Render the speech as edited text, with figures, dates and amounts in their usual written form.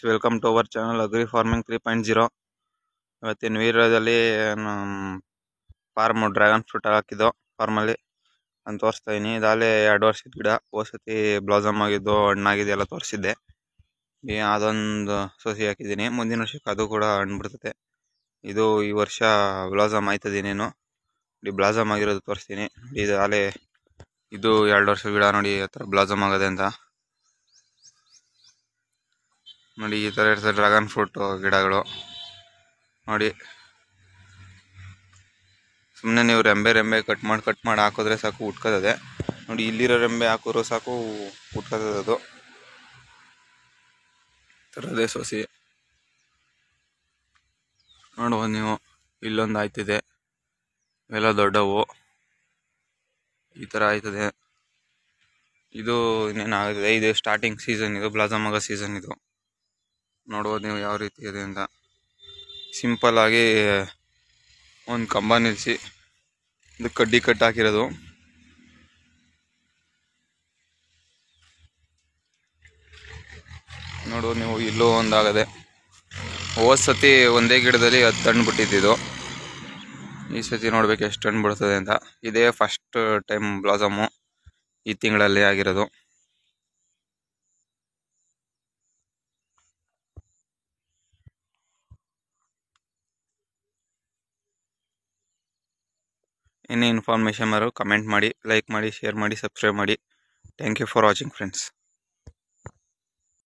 Welcome to our channel agri farming 3.0. ಇವತ್ತಿನ ವೀಡಿಯೋದಲ್ಲಿ form dragon fruit ಹಾಕಿದ್ದು ಫಾರ್ಮಲ್ಲಿ ನಾನು ತೋರಿಸ್ತಾ ಇದ್ದೀನಿ. ಇದಾಗಲೇ 2 ವರ್ಷದ ಗಿಡ. ಹೊಸತಿ ಬ್ಲಾಸಮ್ ಆಗಿದ್ದು ಹಣ್ಣಾಗಿದೆ ಎಲ್ಲ ತೋರಿಸಿದ್ದೆ. ಅದೊಂದು ಸಸಿ ಹಾಕಿದ್ದೀನಿ. ಮುಂದಿನ ವರ್ಷಕ್ಕೆ ಅದು ಕೂಡ ಹಣ್ಣು ಬಿಡ್ತದೆ. ಇದು ಈ ವರ್ಷ ಬ್ಲಾಸಮ್ ಆಯ್ತದೇನೇನು ನೋಡಿ, ಬ್ಲಾಸಮ್ ಆಗಿರೋದು ತೋರಿಸ್ತೀನಿ. ಇದಾಗಲೇ ಇದು 2 ವರ್ಷದ ಗಿಡ ನೋಡಿ, ಆ ಥರ ಬ್ಲಾಸಮ್ ಆಗೋದೆ ಅಂತ ನೋಡಿ. ಈ ಥರ ಇರ್ತದೆ ಡ್ರ್ಯಾಗನ್ ಫ್ರೂಟ್ ಗಿಡಗಳು ನೋಡಿ. ಸುಮ್ಮನೆ ನೀವು ರೆಂಬೆ ಕಟ್ ಮಾಡಿ ಹಾಕಿದ್ರೆ ಸಾಕು, ಉಟ್ಕೋತದೆ ನೋಡಿ. ಇಲ್ಲಿರೋ ರೆಂಬೆ ಹಾಕಿದ್ರು ಸಾಕು, ಉಟ್ಕೋತದೆ ಅದು. ಥರದೇ ಸೊಸಿ ನೋಡ್ಬೋದು ನೀವು. ಇಲ್ಲೊಂದು ಆಯ್ತಿದೆ, ಇವೆಲ್ಲ ದೊಡ್ಡವು. ಈ ಥರ ಆಯ್ತದೆ. ಇದು ಇನ್ನೇನಾಗಿದೆ, ಇದು ಸ್ಟಾರ್ಟಿಂಗ್ ಸೀಸನ್, ಇದು ಬ್ಲಾಸಮ್ ಆಗೋ ಸೀಸನ್. ಇದು ನೋಡ್ಬೋದು ನೀವು ಯಾವ ರೀತಿ ಇದೆ ಅಂತ. ಸಿಂಪಲ್ ಆಗಿ ಒಂದು ಕಂಬ ನಿಲ್ಲಿಸಿ ಇದು ಕಡ್ಡಿ ಕಟ್ ಹಾಕಿರೋದು. ನೋಡು ನೀವು, ಇಲ್ಲೂ ಒಂದಾಗದೆ. ಹೋದ ಸತಿ ಒಂದೇ ಗಿಡದಲ್ಲಿ 10 ಹಣ್ಣು ಬಿಟ್ಟಿದ್ದು. ಈ ಸತಿ ನೋಡ್ಬೇಕು ಎಷ್ಟು ಹಣ್ಣು ಬಿಡ್ತದೆ ಅಂತ. ಇದೇ ಫಸ್ಟ್ ಟೈಮ್ ಬ್ಲಾಸಮು ಈ ತಿಂಗಳಲ್ಲಿ ಆಗಿರೋದು. ಇನ್ನೇ ಇನ್ಫಾರ್ಮೇಷನ್ ಕಮೆಂಟ್ ಮಾಡಿ, ಲೈಕ್ ಮಾಡಿ, ಶೇರ್ ಮಾಡಿ, ಸಬ್ಸ್ಕ್ರೈಬ್ ಮಾಡಿ. Thank you for watching friends.